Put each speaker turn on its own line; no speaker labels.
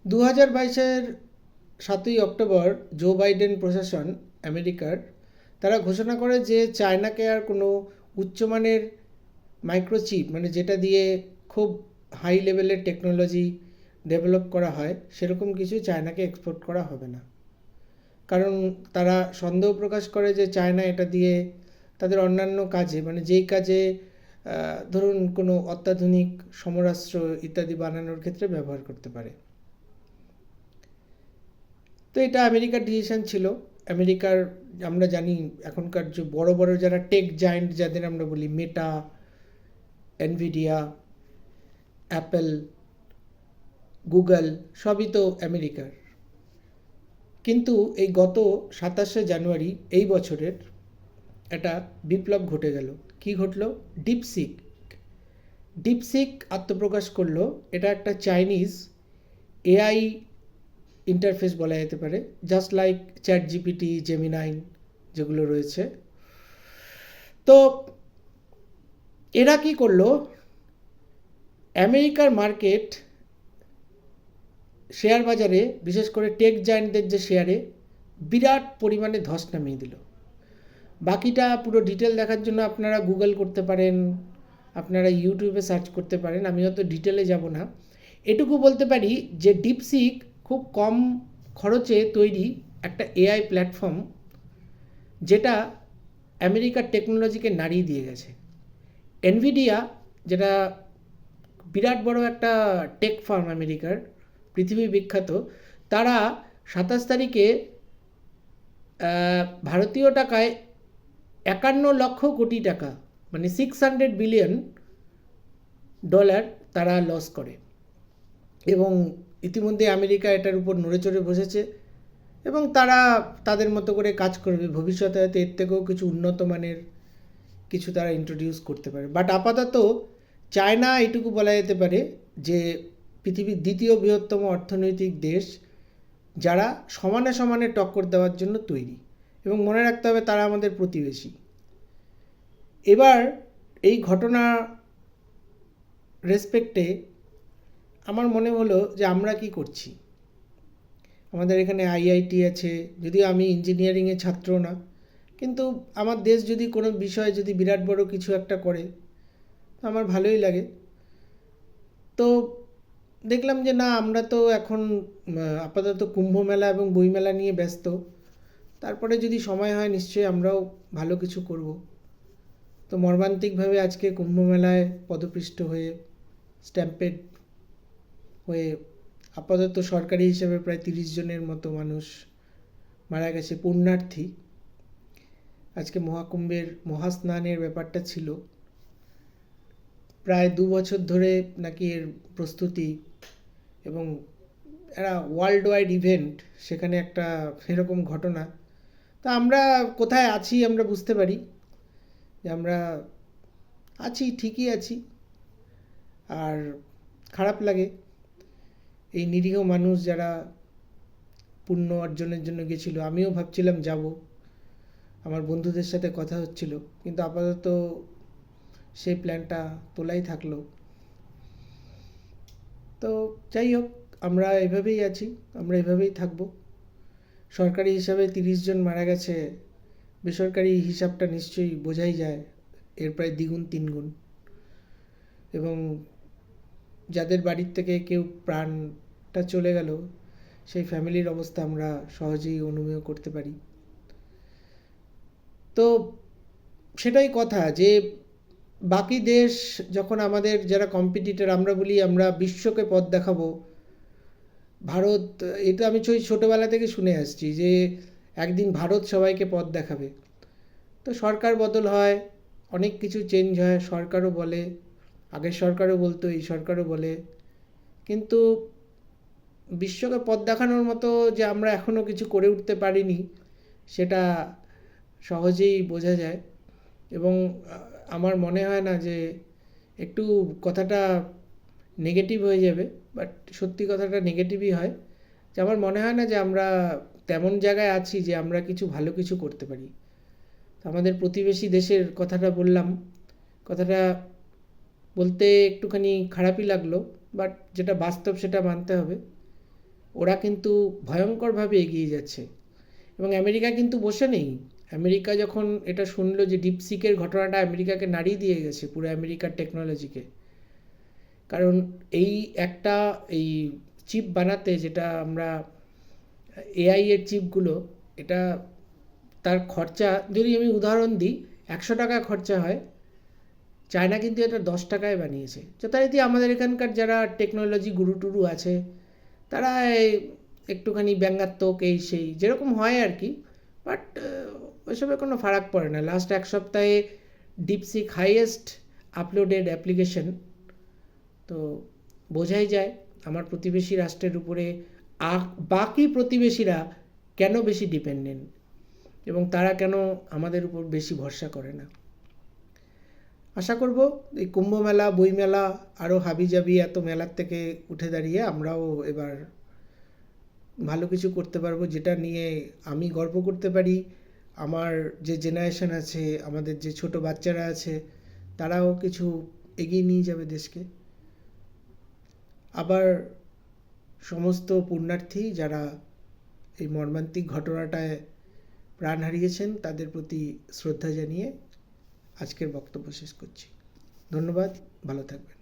2022-এর 7ই October Joe Biden প্রশাসন আমেরিকার তারা ঘোষণা করে যে চায়নাকে আর কোনো উচ্চমানের মাইক্রোচিপ, মানে যেটা দিয়ে খুব হাই লেভেলের টেকনোলজি ডেভেলপ করা হয়, সেরকম কিছু চায়নাকে এক্সপোর্ট করা হবে না। কারণ তারা সন্দেহ প্রকাশ করে যে চায়না এটা দিয়ে তাদের অন্যান্য কাজে, মানে যেই কাজে ধরুন কোনো অত্যাধুনিক সমরাস্ত্র ইত্যাদি বানানোর ক্ষেত্রে ব্যবহার করতে পারে। তো এটা আমেরিকার ডিসিশন ছিল। আমেরিকার, আমরা জানি এখনকার যে বড় বড় যারা টেক জায়েন্ট যাদের আমরা বলি, মেটা, এনভিডিয়া, অ্যাপেল, গুগল, সবই তো আমেরিকার। কিন্তু এই গত 27শে জানুয়ারি এই বছরের একটা বিপ্লব ঘটে গেল। কি ঘটলো? ডিপসিক ডিপসিক আত্মপ্রকাশ করলো। এটা একটা চাইনিজ এআই ইন্টারফেস বলা যেতে পারে, just like chat GPT, Gemini যেগুলো রয়েছে। তো এরা কি করলো, আমেরিকার মার্কেট শেয়ার বাজারে, বিশেষ করে টেক জায়েন্টদের যে শেয়ারে বিরাট পরিমাণে ধস নামিয়ে দিল। বাকিটা পুরো ডিটেল দেখার জন্য আপনারা গুগল করতে পারেন, আপনারা ইউটিউবে সার্চ করতে পারেন, আমি অত ডিটেলে যাব না। এটুকু বলতে পারি যে ডিপসিক খুব কম খরচে তৈরি একটা এআই প্ল্যাটফর্ম, যেটা আমেরিকার টেকনোলজিকে নাড়িয়ে দিয়ে গেছে। এনভিডিয়া, যেটা বিরাট বড় একটা টেক ফার্ম আমেরিকার, পৃথিবী বিখ্যাত, তারা 27 তারিখে ভারতীয় টাকায় 51 লক্ষ কোটি টাকা, মানে $600 বিলিয়ন তারা লস করে। এবং ইতিমধ্যে আমেরিকা এটার উপর নড়ে চড়ে বসেছে এবং তারা তাদের মতো করে কাজ করবে। ভবিষ্যতে হয়তো এর থেকেও কিছু উন্নত মানের কিছু তারা ইন্ট্রোডিউস করতে পারে। বাট আপাতত চায়না, এটুকু বলা যেতে পারে যে পৃথিবীর দ্বিতীয় বৃহত্তম অর্থনৈতিক দেশ, যারা সমানে সমানে টক্কর দেওয়ার জন্য তৈরি। এবং মনে রাখতে হবে তারা আমাদের প্রতিবেশী। এবার এই ঘটনা রেসপেক্টে আমার মনে হলো যে আমরা কি করছি। আমাদের এখানে আইআইটি আছে, যদিও আমি ইঞ্জিনিয়ারিংয়ের ছাত্র না, কিন্তু আমার দেশ যদি কোনো বিষয়ে যদি বিরাট বড় কিছু একটা করে আমার ভালোই লাগে। তো দেখলাম যে না, আমরা তো এখন আপাতত কুম্ভ মেলা এবং বইমেলা নিয়ে ব্যস্ত। তারপরে যদি সময় হয় নিশ্চয়ই আমরাও ভালো কিছু করব। তো মর্মান্তিকভাবে আজকে কুম্ভ মেলায় পদপিষ্ট হয়ে, স্ট্যাম্পেড হয়ে, আপাতত সরকারি হিসেবে প্রায় 30 জনের মতো মানুষ মারা গেছে, পুণ্যার্থী। আজকে মহাকুম্ভের মহাস্নানের ব্যাপারটা ছিল, প্রায় 2 বছর ধরে নাকি এর প্রস্তুতি, এবং একটা ওয়ার্ল্ড ওয়াইড ইভেন্ট, সেখানে একটা এরকম ঘটনা। তা আমরা কোথায় আছি আমরা বুঝতে পারি যে আমরা আছি, ঠিকই আছি। আর খারাপ লাগে এই নিরীহ মানুষ যারা পুণ্য অর্জনের জন্য গেছিলো। আমিও ভাবছিলাম যাব, আমার বন্ধুদের সাথে কথা হচ্ছিল, কিন্তু আপাতত সেই প্ল্যানটা তোলাই থাকলো। তো যাই হোক, আমরা এভাবেই আছি, আমরা এভাবেই থাকব। সরকারি হিসাবে 30 জন মারা গেছে, বেসরকারি হিসাবটা নিশ্চয়ই বোঝাই যায় এর প্রায় দ্বিগুণ তিনগুণ। এবং যাদের বাড়ির থেকে কেউ প্রাণটা চলে গেল, সেই ফ্যামিলির অবস্থা আমরা সহজেই অনুমেয় করতে পারি। তো সেটাই কথা যে বাকি দেশ যখন আমাদের যারা কম্পিটিটর, আমরা বলি আমরা বিশ্বকে পথ দেখাবো, ভারত, এটা আমি ছোটোবেলা থেকে শুনে আসছি যে একদিন ভারত সবাইকে পথ দেখাবে। তো সরকার বদল হয়, অনেক কিছু চেঞ্জ হয়, সরকারও বলে, আগের সরকারও বলতো, এই সরকারও বলে, কিন্তু বিশ্বকে পথ দেখানোর মতো যে আমরা এখনও কিছু করে উঠতে পারিনি সেটা সহজেই বোঝা যায়। এবং আমার মনে হয় না যে, একটু কথাটা নেগেটিভ হয়ে যাবে, বাট সত্যি কথাটা নেগেটিভই হয়, যে আমার মনে হয় না যে আমরা তেমন জায়গায় আছি যে আমরা কিছু ভালো কিছু করতে পারি। আমাদের প্রতিবেশী দেশের কথাটা বললাম, কথাটা বলতে একটুখানি খারাপই লাগলো, বাট যেটা বাস্তব সেটা মানতে হবে। ওরা কিন্তু ভয়ঙ্করভাবে এগিয়ে যাচ্ছে এবং আমেরিকা কিন্তু বসে নেই। আমেরিকা যখন এটা শুনলো যে ডিপসিকের ঘটনাটা আমেরিকাকে নাড়িয়ে দিয়ে গেছে, পুরো আমেরিকার টেকনোলজিকে। কারণ এই একটা এই চিপ বানাতে, যেটা আমরা এআই এর চিপগুলো, এটা তার খরচা যদি আমি উদাহরণ দিই, 100 টাকা খরচা হয়, চায়না কিন্তু এটা 10 টাকায় বানিয়েছে। যথারীতি আমাদের এখানকার যারা টেকনোলজি গুরু টুরু আছে, তারা একটুখানি ব্যঙ্গাত্মক এই সেই যেরকম হয় আর কি, বাট ওইসবে কোনো ফারাক পড়ে না। লাস্ট 1 সপ্তাহে ডিপসিক হাইয়েস্ট আপলোডেড অ্যাপ্লিকেশন। তো বোঝাই যায় আমার প্রতিবেশী রাষ্ট্রের উপরে বাকি প্রতিবেশীরা কেন বেশি ডিপেন্ডেন্ট এবং তারা কেন আমাদের উপর বেশি ভরসা করে না। আশা করব এই কুম্ভ মেলা, বইমেলা, আরও হাবিজাবি এত মেলার থেকে উঠে দাঁড়িয়ে আমরাও এবার ভালো কিছু করতে পারবো, যেটা নিয়ে আমি গর্ব করতে পারি। আমার যে জেনারেশন আছে, আমাদের যে ছোট বাচ্চারা আছে, তারাও কিছু এগিয়ে নিয়ে যাবে দেশকে। আবার সমস্ত পুণ্যার্থী যারা এই মর্মান্তিক ঘটনাটায় প্রাণ হারিয়েছেন, তাদের প্রতি শ্রদ্ধা জানিয়ে আজকের বক্তব্য শেষ করছি। ধন্যবাদ, ভালো থাকবেন।